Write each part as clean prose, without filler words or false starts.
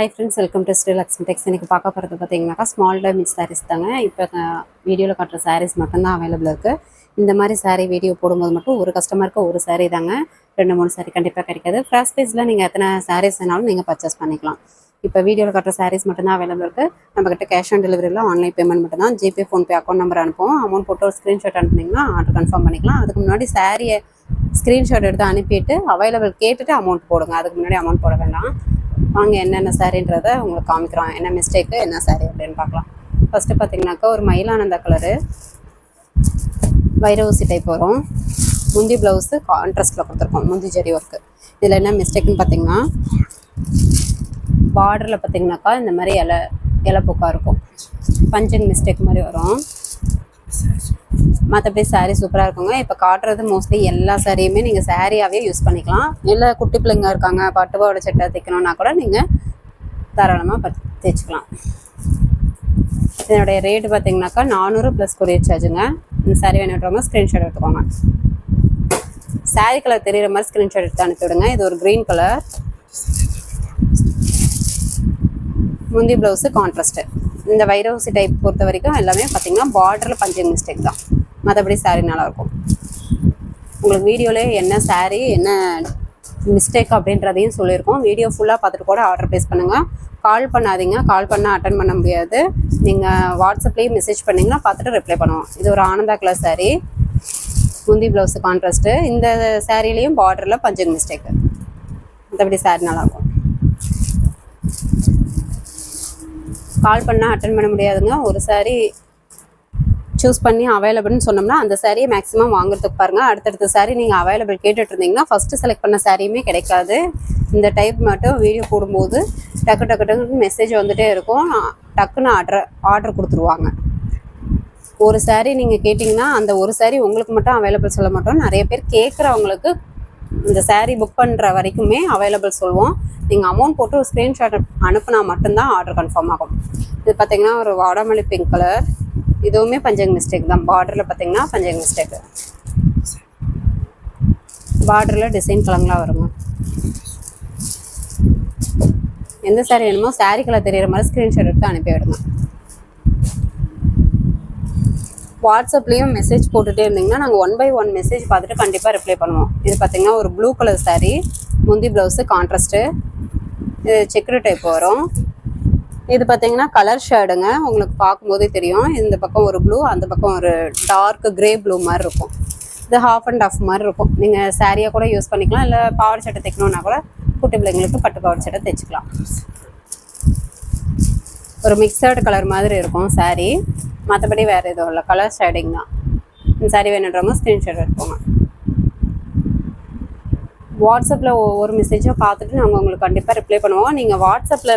Hi friends, welcome to Sri Lakshmi Tex. இன்னைக்கு பார்க்க போகிறது பார்த்தீங்கன்னாக்கா ஸ்மால் டைமண்ட் சாரீஸ் தாங்க. இப்போ வீடியோவில் காட்டுற சாரீஸ் மட்டும்தான் அவைலபிள் இருக்குது. இந்த மாதிரி சாரீ வீடியோ போடும்போது மட்டும் ஒரு கஸ்டமருக்கு ஒரு சாரீ தாங்க, 2-3 சாரீ கண்டிப்பாக கிடைக்காது. ஃப்ளாஷ் பேஜில் நீங்கள் எத்தனை சாரீஸ் வேணாலும் நீங்கள் பர்ச்சேஸ் பண்ணிக்கலாம். இப்போ வீடியோவில் காட்டுற சாரீஸ் மட்டும்தான் அவைலபிள் இருக்குது. நம்மக்கிட்ட கேஷ் ஆன் டெலிவரியில் ஆன்லைன் பேமெண்ட் மட்டும்தான். ஜிபே, ஃபோன்பே அக்கௌண்ட் நம்பர் அனுப்புவோம். அமௌண்ட் போட்டு ஒரு ஸ்க்ரீன்ஷாட் அனுப்புனீங்கன்னா ஆர்டர் கன்ஃபார்ம் பண்ணிக்கலாம். அதுக்கு முன்னாடி சாரியை ஸ்க்ரீன்ஷாட் எடுத்து அனுப்பிட்டு அவைலபிள் கேட்டுட்டு அமௌண்ட் போடுங்க. அதுக்கு முன்னாடி அமௌண்ட் போட வேண்டாம். வாங்க என்னென்ன சாரின்றதை உங்களுக்கு காமிக்கிறோம், என்ன மிஸ்டேக்கு என்ன சாரி அப்படின்னு பார்க்கலாம். ஃபஸ்ட்டு பார்த்தீங்கன்னாக்கா ஒரு மயிலானந்த கலரு வைரவூசி டைப் வரும். முந்தி ப்ளவுஸு கான்ட்ராஸ்ட்டில் கொடுத்துருக்கோம், முந்தி ஜரி ஒர்க்கு. இதில் என்ன மிஸ்டேக்குன்னு பார்த்தீங்கன்னா பார்டரில் பார்த்தீங்கன்னாக்கா இந்த மாதிரி இலை பூக்காக இருக்கும், பஞ்சிங் மிஸ்டேக் மாதிரி வரும். மற்றபடி சாரீ சூப்பராக இருக்குங்க. இப்போ காட்டுறது மோஸ்ட்லி எல்லா சாரியுமே நீங்கள் சாரியாகவே யூஸ் பண்ணிக்கலாம். இல்லை குட்டி பிள்ளைங்க இருக்காங்க, பட்டுப்பாவோட சட்டை தைக்கணுன்னா கூட நீங்கள் தாராளமாக தைச்சிக்கலாம். இதனுடைய ரேட்டு பார்த்தீங்கன்னாக்கா 400 + கொரியர் சார்ஜுங்க. இந்த சாரீ வேணுன்றவங்க ஸ்க்ரீன்ஷாட் எடுத்துக்கோங்க. சாரீ கலர் தெரிகிற மாதிரி ஸ்க்ரீன்ஷாட் எடுத்து அனுப்பிவிடுங்க. இது ஒரு க்ரீன் கலர், முந்தி ப்ளவுஸு கான்ட்ராஸ்ட்டு. இந்த வைரவூசி டைப் பொறுத்த வரைக்கும் எல்லாமே பார்த்தீங்கன்னா பார்டரில் பஞ்சிங் மிஸ்டேக் தான். மற்றபடி சாரீ நல்லாயிருக்கும். உங்களுக்கு வீடியோவிலே என்ன சாரீ என்ன மிஸ்டேக் அப்படின்றதையும் சொல்லியிருக்கோம். வீடியோ ஃபுல்லாக பார்த்துட்டு கூட ஆர்டர் ப்ளேஸ் பண்ணுங்கள். கால் பண்ணாதீங்க, கால் பண்ணால் அட்டன் பண்ண முடியாது. நீங்கள் வாட்ஸ்அப்லேயே மெசேஜ் பண்ணிங்கன்னா பார்த்துட்டு ரிப்ளை பண்ணுவோம். இது ஒரு ஆனந்தா கலர் சாரீ, முந்தி ப்ளவுஸு கான்ட்ராஸ்ட்டு. இந்த சாரீலேயும் பார்டரில் பஞ்சிங் மிஸ்டேக்கு. மற்றபடி சாரீ நல்லாயிருக்கும். கால் பண்ணால் அட்டன் பண்ண முடியாதுங்க. ஒரு சாரீ சூஸ் பண்ணி அவைலபிள்னு சொன்னோம்னா அந்த சாரியை மேக்ஸிமம் வாங்குறதுக்கு பாருங்கள். அடுத்தடுத்த சாரீ நீங்கள் அவைலபிள் கேட்டுட்டு இருந்தீங்கன்னா ஃபஸ்ட்டு செலக்ட் பண்ண சாரியுமே கிடைக்காது. இந்த டைப் மட்டும் வீடியோ போடும்போது டக்குன்னு மெசேஜ் வந்துகிட்டே இருக்கும். டக்குன்னு ஆர்டர் கொடுத்துருவாங்க. ஒரு சாரீ நீங்கள் கேட்டிங்கன்னா அந்த ஒரு சாரீ உங்களுக்கு மட்டும் அவைலபிள் சொல்ல மாட்டோம். நிறைய பேர் கேட்குறவங்களுக்கு இந்த சாரீ புக் பண்ணுற வரைக்குமே அவைலபிள் சொல்லுவோம். நீங்கள் அமௌண்ட் போட்டு ஒரு ஸ்க்ரீன்ஷாட் அனுப்புனா மட்டும்தான் ஆர்டர் கன்ஃபார்ம் ஆகும். இது பார்த்தீங்கன்னா ஒரு வாடாமல்லி பிங்க் கலர், இதுவுமே பஞ்சிங் மிஸ்டேக் தான். பார்டரில் பார்த்தீங்கன்னா பஞ்சிங் மிஸ்டேக்கு, பார்டரில் டிசைன் கலங்களாக வருங்க. எந்த சாரீ வேணுமோ சாரீ கலர் தெரிகிற மாதிரி ஸ்க்ரீன்ஷாட் எடுத்து அனுப்பி விடுங்க. வாட்ஸ்அப்லேயும் மெசேஜ் போட்டுகிட்டே இருந்தீங்கன்னா நாங்கள் 1 by 1 மெசேஜ் பார்த்துட்டு கண்டிப்பாக ரிப்ளை பண்ணுவோம். இது பார்த்தீங்கன்னா ஒரு ப்ளூ கலர் சாரீ, முந்தி ப்ளவுஸு கான்ட்ராஸ்ட்டு. இது செக்குடு டைப் வரும். இது பார்த்தீங்கன்னா கலர் ஷேடுங்க, உங்களுக்கு பார்க்கும்போதே தெரியும். இந்த பக்கம் ஒரு ப்ளூ, அந்த பக்கம் ஒரு டார்க் கிரே ப்ளூ மாதிரி இருக்கும். இது ஹாஃப் அண்ட் ஆஃப் மாதிரி இருக்கும். நீங்கள் சாரியாக கூட யூஸ் பண்ணிக்கலாம். இல்லை பாவாடை சட்டை தைக்கணுன்னா கூட குட்டி பிள்ளைங்களுக்கு பட்டு பாவாடை சட்டை தைச்சிக்கலாம். ஒரு மிக்சர்டு கலர் மாதிரி இருக்கும் சாரீ. மற்றபடி வேறு எதுவும் இல்லை, கலர் ஷேடிங் தான். இந்த சாரீ வேணுன்றவங்க ஸ்க்ரீன்ஷாட் எடுத்துக்கோங்க. வாட்ஸ்அப்பில் ஒவ்வொரு மெசேஜும் பார்த்துட்டு நாங்கள் உங்களுக்கு கண்டிப்பாக ரிப்ளை பண்ணுவோம். நீங்கள் வாட்ஸ்அப்பில்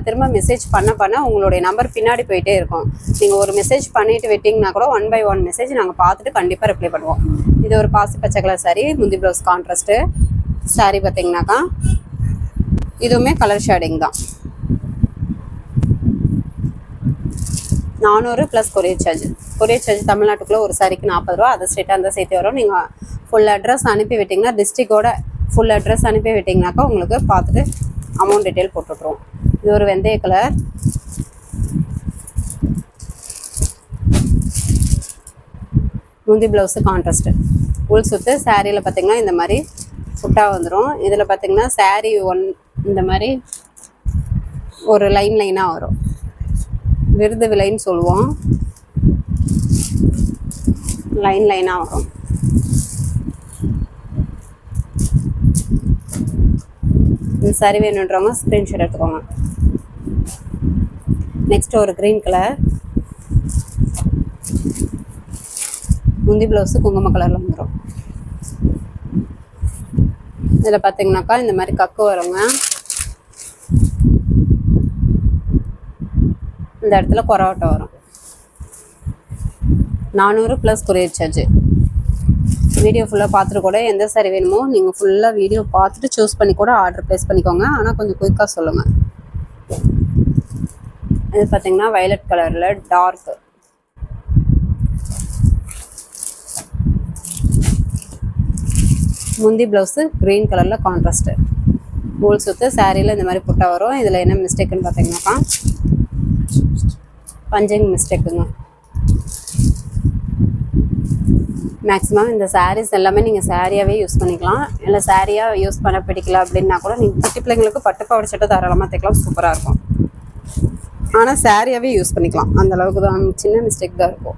திரும்ப மெசேஜ் பண்ண உங்களுடைய நம்பர் பின்னாடி போயிட்டே இருக்கும். நீங்கள் ஒரு மெசேஜ் பண்ணிவிட்டு விட்டிங்கன்னா கூட 1 by 1 மெசேஜ் நாங்கள் பார்த்துட்டு கண்டிப்பாக ரிப்ளை பண்ணுவோம். இது ஒரு பாசி பச்சை கலர் சாரீ, முந்தி ப்ளவுஸ் கான்ட்ராஸ்ட்டு. சாரீ பார்த்தீங்கன்னாக்கா இதுவுமே கலர் ஷேடிங் தான். 400 + கொரியர் சார்ஜ். கொரியர் சார்ஜ் தமிழ்நாட்டுக்குள்ளே ஒரு சாரிக்கு 40 ரூபா. அதை ஸ்ட்ரெயிட்டாக அந்த சேர்த்து வரும். நீங்கள் ஃபுல் அட்ரஸ் அனுப்பி விட்டிங்கன்னா, டிஸ்ட்ரிக்டோட ஃபுல் அட்ரஸ் அனுப்பி விட்டிங்கனாக்கா உங்களுக்கு பார்த்துட்டு அமௌண்ட் டீட்டெயில் போட்டுவிட்ருவோம். இது ஒரு வெந்தய கலர், முந்தி ப்ளவுஸு கான்ட்ராஸ்ட்டு. உள் சுற்று சாரியில் பார்த்திங்கன்னா இந்த மாதிரி ஃபுட்டாக வந்துடும். இதில் பார்த்திங்கன்னா சாரீ இந்த மாதிரி ஒரு லைனாக வரும், விருது விலைன்னு சொல்லுவோம். லைனாக வரும். இந்த சாரீ வேணுன்றவங்க ஸ்க்ரீன்ஷாட் எடுத்துக்கோங்க. நெக்ஸ்ட் ஒரு க்ரீன் கலர், முந்தி ப்ளவுஸு குங்கும கலரில் வந்துடும். இதில் பார்த்தீங்கன்னாக்கா இந்த மாதிரி கக்கு வருங்க. இந்த இடத்துல கொரவாட்டை வரும். 400 + கொரியர் சார்ஜ். வீடியோ ஃபுல்லாக பார்த்துட்டு கூட எந்த சாரீ வேணுமோ நீங்கள் ஃபுல்லாக வீடியோ பார்த்துட்டு சூஸ் பண்ணி கூட ஆர்டர் ப்ளேஸ் பண்ணிக்கோங்க. ஆனால் கொஞ்சம் குயிக்காக சொல்லுங்கள். இது பார்த்தீங்கன்னா வயலட் கலரில் டார்க், முந்தி ப்ளவுஸு க்ரீன் கலரில் கான்ட்ராஸ்ட்டு. ஊல் சுத்து சாரியில் இந்த மாதிரி புட்டா வரும். இதில் என்ன மிஸ்டேக்குன்னு பார்த்தீங்கன்னாக்கா பஞ்சிங் மிஸ்டேக்குங்க. மேக்ஸிமம் இந்த சாரீஸ் எல்லாமே நீங்கள் சாரியாகவே யூஸ் பண்ணிக்கலாம். இல்லை சாரியாக யூஸ் பண்ண பிடிக்கல அப்படின்னா கூட நீங்கள் குட்டி பிள்ளைங்களுக்கு பட்டுப்பாவாடை சட்டை தாராளமாக தைக்கலாம், சூப்பராக இருக்கும். ஆனால் சாரியாகவே யூஸ் பண்ணிக்கலாம், அந்தளவுக்கு தான். சின்ன மிஸ்டேக் தான் இருக்கும்.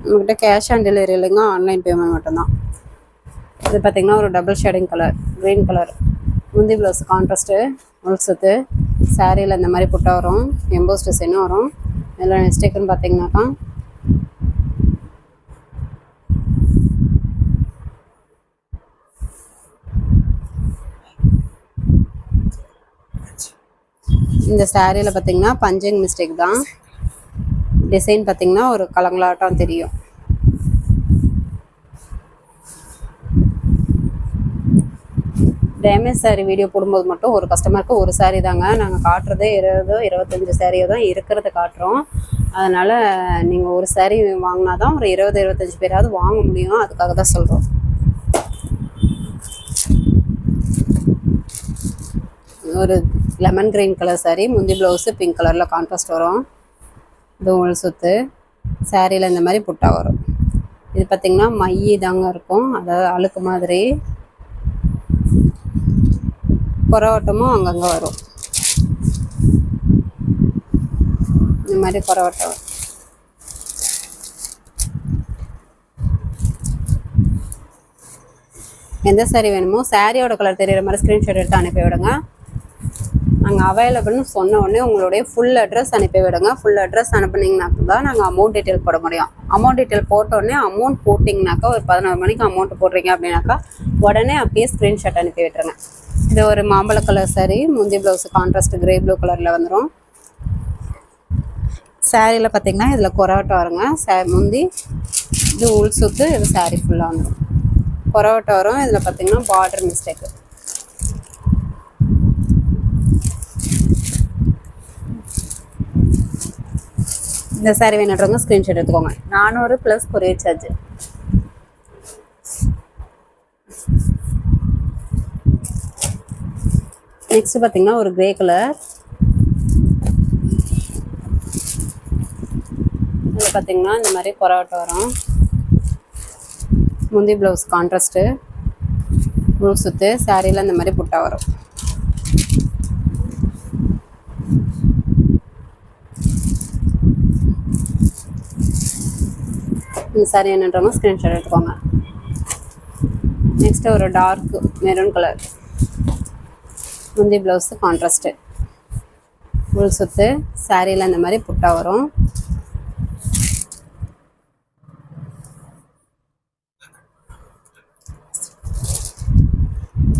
நம்மக்கிட்ட கேஷ் ஆன் டெலிவரி இல்லைங்க, ஆன்லைன் பேமெண்ட் மட்டும்தான். இது பார்த்திங்கன்னா ஒரு double shading colour, green colour. முந்தி ப்ளவுஸ் கான்ட்ராஸ்ட்டு, உள் சுத்து சாரியில் இந்த மாதிரி புட்டா வரும், எம்போஸ் டிசைனும் வரும். இதில் மிஸ்டேக்குன்னு பார்த்தீங்கன்னாக்கா இந்த சாரியில் பார்த்தீங்கன்னா பஞ்சிங் மிஸ்டேக் தான். டிசைன் பார்த்தீங்கன்னா ஒரு கலங்களாட்டம் தெரியும். டேமேஜ் சாரீ வீடியோ போடும்போது மட்டும் ஒரு கஸ்டமருக்கு ஒரு சாரீ தாங்க நாங்கள் காட்டுறதே 20-25 சாரியை தான் இருக்கிறத காட்டுறோம். அதனால் நீங்கள் ஒரு சாரீ வாங்கினா தான் ஒரு 20-25 பேராவது வாங்க முடியும், அதுக்காக தான் சொல்கிறோம். ஒரு லெமன் கிரீன் கலர் சாரீ, முந்தி ப்ளவுஸு பிங்க் கலரில் கான்ட்ராஸ்ட் வரும். இது உள் சுத்து சாரியில் இந்த மாதிரி புட்டா வரும். இது பார்த்திங்கன்னா மைய தாங்க இருக்கும், அதாவது அழுக்கு மாதிரி. கொரவட்டமும் அங்கங்கே வரும், இந்த மாதிரி கொரவட்டம். எந்த சாரீ வேணுமோ சாரியோட கலர் தெரிகிற மாதிரி ஸ்க்ரீன்ஷாட் எடுத்து அனுப்பி விடுங்க. நாங்கள் அவைலபிள்னு சொன்ன உடனே உங்களுடைய ஃபுல் அட்ரஸ் அனுப்பி விடுங்க. ஃபுல் அட்ரஸ் அனுப்புனீங்கனாக்கா தான் நாங்கள் அமௌண்ட் டீட்டெயில் போட முடியும். அமௌண்ட் டீட்டெயில் போட்டோடனே அமௌண்ட் போட்டிங்கனாக்கா ஒரு 11 மணிக்கு அமௌண்ட் போடுறீங்க அப்படின்னாக்கா உடனே அப்படியே ஸ்க்ரீன்ஷாட் அனுப்பி விட்டுருங்க. இது ஒரு மாம்பழ கலர் சாரீ, முந்தி ப்ளவுஸ் கான்ட்ராஸ்ட் கிரே ப்ளூ கலரில் வந்துடும். சாரியில் பார்த்திங்கன்னா இதில் கொரவட்டை வருங்க. முந்தி இது உள் சுத்து, இது சாரீ ஃபுல்லாக வந்துடும். கொரவட்டை வரும். இதில் பார்த்திங்கன்னா பார்டர் மிஸ்டேக்கு. இந்த சாரீ வேணுன்றவங்க ஸ்க்ரீன்ஷாட் எடுத்துக்கோங்க. 400 + கொரியர் சார்ஜ். நெக்ஸ்ட் பார்த்தீங்கன்னா ஒரு கிரே கலர். இதில் பார்த்தீங்கன்னா இந்த மாதிரி கொரவட்டை வரும். முந்தி ப்ளவுஸ் கான்ட்ராஸ்ட்டு, உள் சுத்து சாரியில் இந்த மாதிரி புட்டா வரும். இந்த சாரீ என்னன்றவங்க ஸ்க்ரீன்ஷாட் எடுத்துக்கோங்க. நெக்ஸ்ட்டு ஒரு டார்க் மெரூன் கலர், முந்தி ப்ளவுஸு கான்ட்ராஸ்ட்டு, உள் சுத்து சாரியில் இந்த மாதிரி புட்டா வரும்.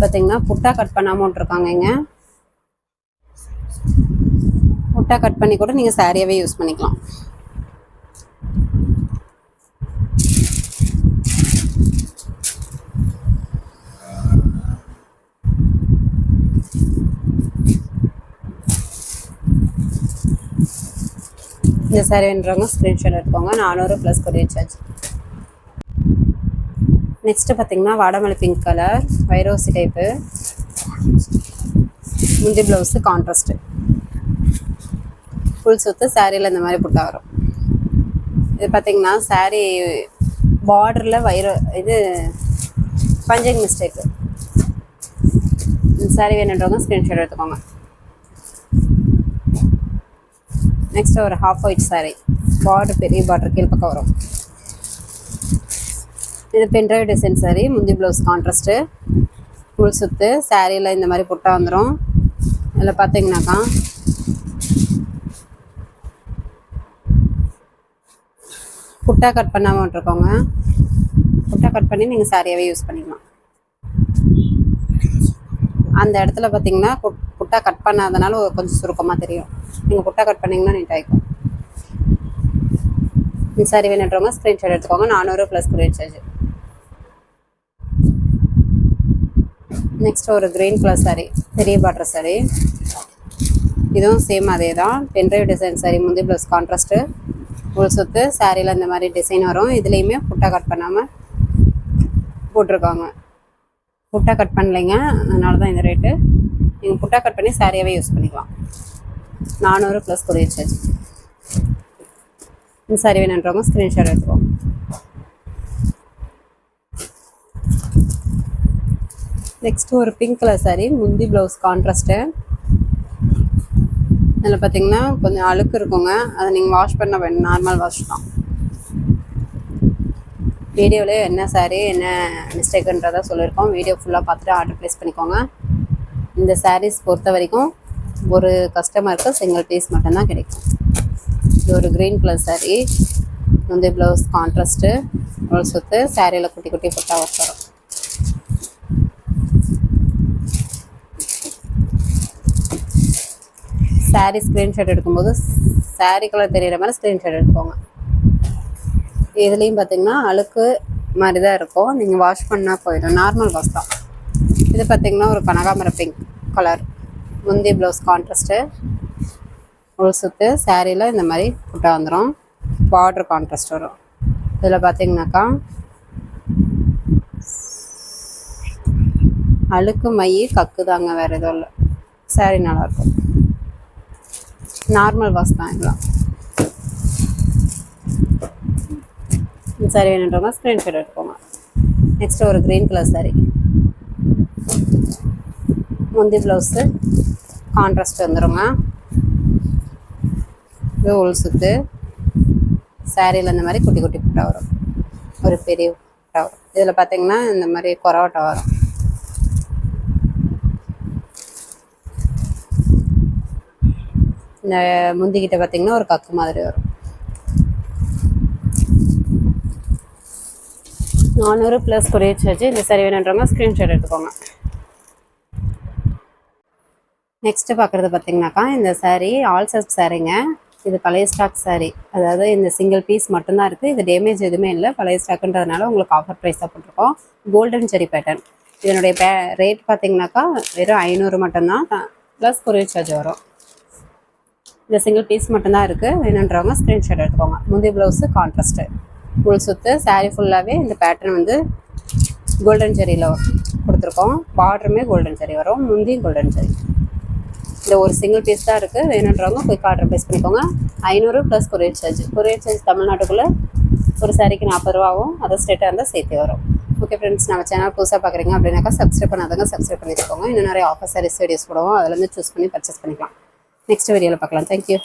பார்த்தீங்கன்னா புட்டா கட் பண்ணாமல் விட்ருக்காங்க. இங்கே புட்டா கட் பண்ணி கூட நீங்கள் சாரியாகவே யூஸ் பண்ணிக்கலாம். இந்த சாரீ வேணுறவங்க ஸ்க்ரீன்ஷாட் எடுத்துக்கோங்க. 400 + கொரியர் சார்ஜ். நெக்ஸ்ட்டு பார்த்தீங்கன்னா வாடாமல்லி பிங்க் கலர், வைரோசி டைப்பு, முந்தி ப்ளவுஸு கான்ட்ராஸ்ட்டு, ஃபுல் சுத்து சாரியில் இந்த மாதிரி புட்டா வரும். இது பார்த்திங்கன்னா சாரீ பார்டரில் இது பஞ்சிங் மிஸ்டேக்கு. இந்த சாரீ வேணுன்றவங்க ஸ்க்ரீன்ஷாட் எடுத்துக்கோங்க. நெக்ஸ்ட் ஒரு ஹாஃப் ஒயிட் சாரீ, பார்டர் பெரிய பார்டர் கீழ் பக்கம் வரும். இது பென்ட்ரைவ் டிசைன் சாரீ, முந்தி ப்ளவுஸ் கான்ட்ராஸ்ட்டு, ஃபுல் சுத்து சாரியில் இந்த மாதிரி புட்டா வந்துடும். இதில் பார்த்தீங்கன்னாக்கா புட்டா கட் பண்ணாமல் விட்டுருக்கோங்க. புட்டா கட் பண்ணி நீங்கள் சாரியாகவே யூஸ் பண்ணிக்கலாம். அந்த இடத்துல பார்த்தீங்கன்னா புட்டா கட் பண்ணாதனால கொஞ்சம் சுருக்கமாக தெரியும். நீங்கள் புட்டா கட் பண்ணிங்கன்னா நீட்டாகிக்கும். இந்த சாரீ வேணுன்றவங்க ஸ்க்ரீன்ஷாட் எடுத்துக்கோங்க. 400 + கொரியர் சார்ஜ். நெக்ஸ்ட் ஒரு கிரீன் கலர் சாரீ, பெரிய பார்டர் சாரீ. இதுவும் சேம் அதே தான், பென்ட்ரைவ் டிசைன் சாரீ, முந்தி ப்ளவுஸ் கான்ட்ராஸ்ட்டு, உள் சுத்து சாரியில் இந்த மாதிரி டிசைன் வரும். இதுலேயுமே புட்டா கட் பண்ணாமல் போட்டிருக்காங்க. புட்டா கட் பண்ணலைங்க, அதனால தான் இந்த ரேட்டு. நீங்கள் புட்டா கட் பண்ணி சாரியாகவே யூஸ் பண்ணிக்கலாம். 400 ப்ளஸ் கொரியர் சார்ஜ். இந்த சாரி வேணுன்றவங்க ஸ்க்ரீன்ஷாட் எடுத்துக்கோங்க. நெக்ஸ்ட் ஒரு பிங்க் கலர் சாரி, முந்தி ப்ளவுஸ் கான்ட்ராஸ்ட்டு. இதில் பார்த்தீங்கன்னா கொஞ்சம் அழுக்கு இருக்குங்க, அதை நீங்கள் வாஷ் பண்ண வேணும், நார்மல் வாஷ் தான். வீடியோவிலே என்ன சாரீ என்ன மிஸ்டேக்குன்றதை சொல்லியிருக்கோம். வீடியோ ஃபுல்லாக பார்த்துட்டு ஆர்டர் ப்ளேஸ் பண்ணிக்கோங்க. இந்த சாரீஸ் பொறுத்த வரைக்கும் ஒரு கஸ்டமருக்கு சிங்கிள் பீஸ் மட்டும்தான் கிடைக்கும். இது ஒரு க்ரீன் கலர் சாரீ, முந்தி ப்ளவுஸ் கான்ட்ராஸ்ட்டு, ஒரு சுற்று, சாரியில் குட்டி குட்டி புட்டா வரும். சாரீ ஸ்க்ரீன்ஷாட் எடுக்கும்போது சாரீ கலர் தெரிகிற மாதிரி ஸ்க்ரீன்ஷாட் எடுத்துக்கோங்க. இதுலேயும் பார்த்தீங்கன்னா அழுக்கு மாதிரி தான் இருக்கும், நீங்கள் வாஷ் பண்ணால் போயிடும், நார்மல் வாஷ் தான். இது பார்த்தீங்கன்னா ஒரு கனகாமர பிங்க் கலர், முந்தி ப்ளவுஸ் கான்ட்ராஸ்ட்டு, ஒரு சுற்று, சாரியில் இந்த மாதிரி புட்டா வந்துடும், பார்டர் கான்ட்ராஸ்ட் வரும். இதில் பார்த்தீங்கன்னாக்கா அழுக்கு மை கக்கு தாங்க, வேறு எதுவும் இல்லை. சாரி நல்லாயிருக்கும், நார்மல் வாஷ் தான் இதெல்லாம். சாரி வேணுன்றவங்க ஸ்க்ரீன்ஷாட் எடுத்துக்கோங்க. நெக்ஸ்ட்டு ஒரு க்ரீன் கலர் சாரி, முந்தி ப்ளவுஸு கான்ட்ராஸ்ட் வந்துடுங்க, இது உள் சுற்று, சாரியில் இந்த மாதிரி குட்டி குட்டி புட்டா வரும், ஒரு பெரிய புட்டா வரும். இதில் பார்த்தீங்கன்னா இந்த மாதிரி கொரவட்டா வரும். இந்த முந்திக்கிட்ட பார்த்தீங்கன்னா ஒரு கக்கு மாதிரி வரும். 400 ப்ளஸ் கொரியர் சார்ஜ். இந்த சாரி வேணுன்றவங்க ஸ்க்ரீன்ஷாட் எடுத்துக்கோங்க. நெக்ஸ்ட்டு பார்க்குறது பார்த்தீங்கன்னாக்கா இந்த சாரீ ஆல் செட் சாரீங்க. இது பழைய ஸ்டாக் சாரீ, அதாவது இந்த சிங்கிள் பீஸ் மட்டும்தான் இருக்குது. இது டேமேஜ் எதுவுமே இல்லை, பழைய ஸ்டாக்குன்றதுனால உங்களுக்கு ஆஃபர் ப்ரைஸாக போட்டிருக்கோம். கோல்டன் ஜெரி பேட்டர்ன். இதனுடைய ரேட் பார்த்தீங்கன்னாக்கா வெறும் 500 மட்டும்தான், ப்ளஸ் கொரியர் சார்ஜ் வரும். இந்த சிங்கிள் பீஸ் மட்டும்தான் இருக்குது, வேணுன்றவங்க ஸ்க்ரீன்ஷாட் எடுத்துக்கோங்க. முந்தி ப்ளவுஸு கான்ட்ராஸ்ட்டு, ஃபுல் சுற்று, சாரீ ஃபுல்லாகவே இந்த பேட்டர்ன் வந்து கோல்டன் ஜெரியில் கொடுத்துருக்கோம். பார்டருமே கோல்டன் ஜெரி வரும், முந்தியும் கோல்டன் ஜெரி. இந்த ஒரு சிங்கிள் பீஸ் தான் இருக்குது, வேணுன்றவங்க குயிக் ஆர்டர் ப்ளேஸ் பண்ணிக்கோங்க. 500 plus courier charge. Courier charge தமிழ்நாட்டுக்குள்ளே ஒரு சாரிக்கு 40 ரூபாவும், அதர் ஸ்டேட்டாக இருந்தால் சேர்த்து வரும். ஓகே ஃப்ரெண்ட்ஸ், நம்ம சேனல் புதுசாக பார்க்குறீங்க அப்படின்னாக்கா சப்ஸ்கிரைப் பண்ணாதவங்க சப்ஸ்கிரைப் பண்ணிக்கோங்க. இன்னும் நிறைய ஆஃபர் சாரீஸ் வீடியோஸ் போடுவோம், அதில் வந்து சூஸ் பண்ணி பர்ச்சேஸ் பண்ணிக்கலாம். நெக்ஸ்ட் வீடியோவில் பார்க்கலாம். தேங்க்யூ.